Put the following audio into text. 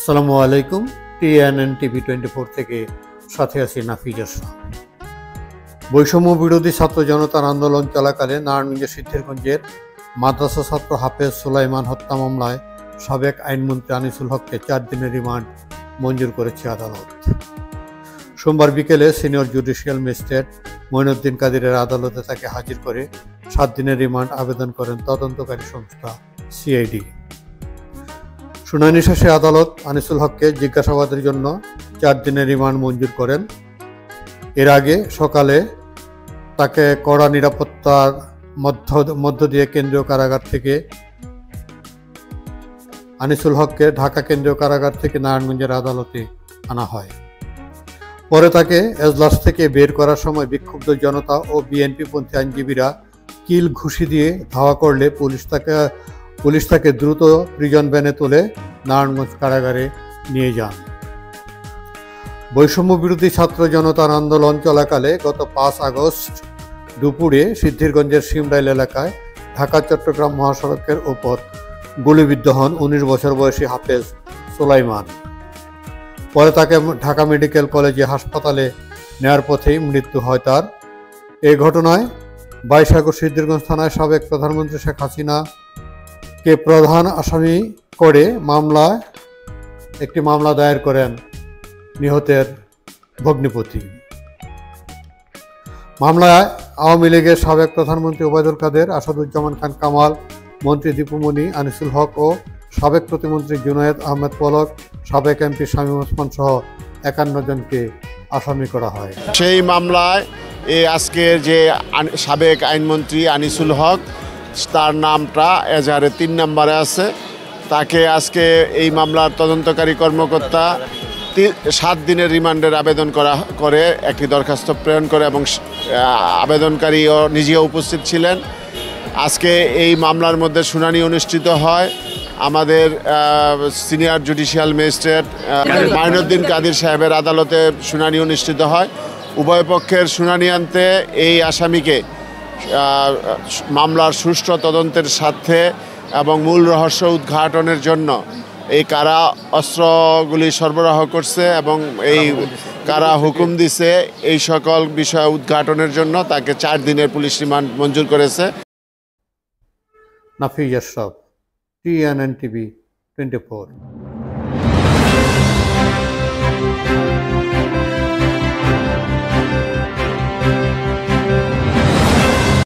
আসসালামু আলাইকুম। TNN TV 24 থেকে সাথে আছি নাফিজ আশরাফ। বৈষম্য বিরোধী ছাত্র জনতার আন্দোলন চলাকালে নারায়ণগঞ্জের সিদ্ধিরগঞ্জের মাদ্রাসা ছাত্র হাফেজ সুলাইমান হত্যা মামলায় সাবেক আইনমন্ত্রী আনিসুল হককে 4 দিনের রিমান্ড মঞ্জুর করেছে আদালত। সোমবার বিকেলে সিনিয়র জুডিশিয়াল ম্যাজিস্ট্রেট মঈনুদ্দিন কাদিরের আদালতে তাকে হাজির করে 7 দিনের রিমান্ড আবেদন করেন তদন্তকারী সংস্থা সিআইডি। শুনানি শেষে আদালত আনিসুল হককে জিজ্ঞাসাবাদের জন্য 4 দিনের রিমান্ড মঞ্জুর করেন। এর আগে সকালে তাকে কড়া নিরাপত্তার মধ্য দিয়ে কেন্দ্রীয় কারাগার থেকে আনিসুল হককে ঢাকা কেন্দ্রীয় কারাগার থেকে নারায়ণগঞ্জের আদালতে আনা হয়। পরে তাকে এজলাস থেকে বের করার সময় বিক্ষুব্ধ জনতা ও বিএনপিপন্থী আইনজীবীরা কিল ঘুষি দিয়ে ধাওয়া করলে পুলিশ তাকে দ্রুত প্রিজন ভ্যানে তুলে নারায়ণগঞ্জ কারাগারে নিয়ে যান। বৈষম্য বিরোধী ছাত্র জনতার আন্দোলন চলাকালে গত 5 আগস্ট দুপুরে সিদ্ধিরগঞ্জের সিমরাইল এলাকায় ঢাকা চট্টগ্রাম মহাসড়কের ওপর গুলিবিদ্ধ হন 19 বছর বয়সী হাফেজ সুলাইমান। পরে তাকে ঢাকা মেডিকেল কলেজে হাসপাতালে নেয়ার পথেই মৃত্যু হয় তার। এই ঘটনায় 22 আগস্ট সিদ্ধিরগঞ্জ থানায় সাবেক প্রধানমন্ত্রী শেখ হাসিনাকে প্রধান আসামি করে একটি মামলা দায়ের করেন নিহতের ভগ্নিপতি। মামলায় আওয়ামী লীগের সাবেক প্রধানমন্ত্রী ওবায়দুল কাদের, আসাদুজ্জামান খান কামাল, মন্ত্রী দীপুমণি, আনিসুল হক ও সাবেক প্রতিমন্ত্রী জুনায়েদ আহমেদ পলক, সাবেক এমপি শামীম ওসমান সহ 51 জনকে আসামি করা হয়। সেই মামলায় আজকের যে সাবেক আইনমন্ত্রী আনিসুল হক, তার নামটা এজাহারে 3 নম্বরে আছে। তাকে আজকে এই মামলার তদন্তকারী কর্মকর্তা 7 দিনের রিমান্ডের আবেদন করে একটি দরখাস্ত প্রেরণ করে এবং আবেদনকারীও নিজেও উপস্থিত ছিলেন। আজকে এই মামলার মধ্যে শুনানি অনুষ্ঠিত হয়। আমাদের senior judicial magistrate Moinuddin Kadir সাহেবের আদালতে শুনানি অনুষ্ঠিত হয়। উভয় পক্ষের শুনানি আনতে এই আসামিকে মামলার সুষ্ঠু তদন্তের স্বার্থে এবং মূল রহস্য উদ্ঘাটনের জন্য এই কারা অস্ত্রগুলি সরবরাহ করছে এবং এই কারা হুকুম দিছে এই সকল বিষয় উদ্ঘাটনের জন্য তাকে 4 দিনের পুলিশ রিমান্ড মঞ্জুর করেছে। Nafiz Ashraf, TNN TV 24।